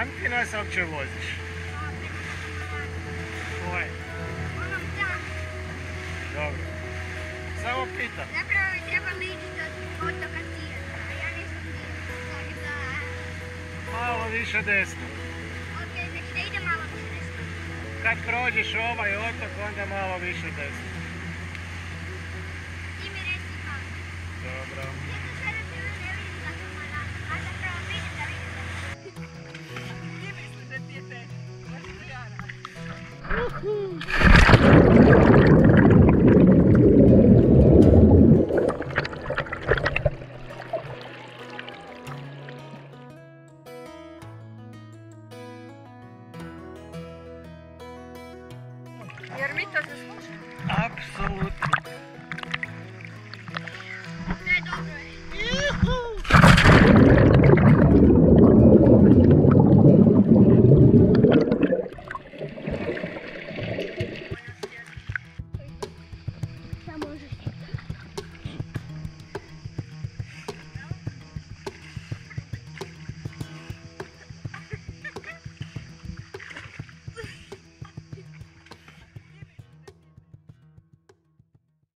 Kam ti nas uopće voziš? Koje? Dobro. Samo pitam. Zapravo bi trebali ići do otoka Sirena, a ja nisam bio. Tako da... Malo više desno. Ok, znači da ide malo više desno. Kad prođeš ovaj otok, onda malo više desno.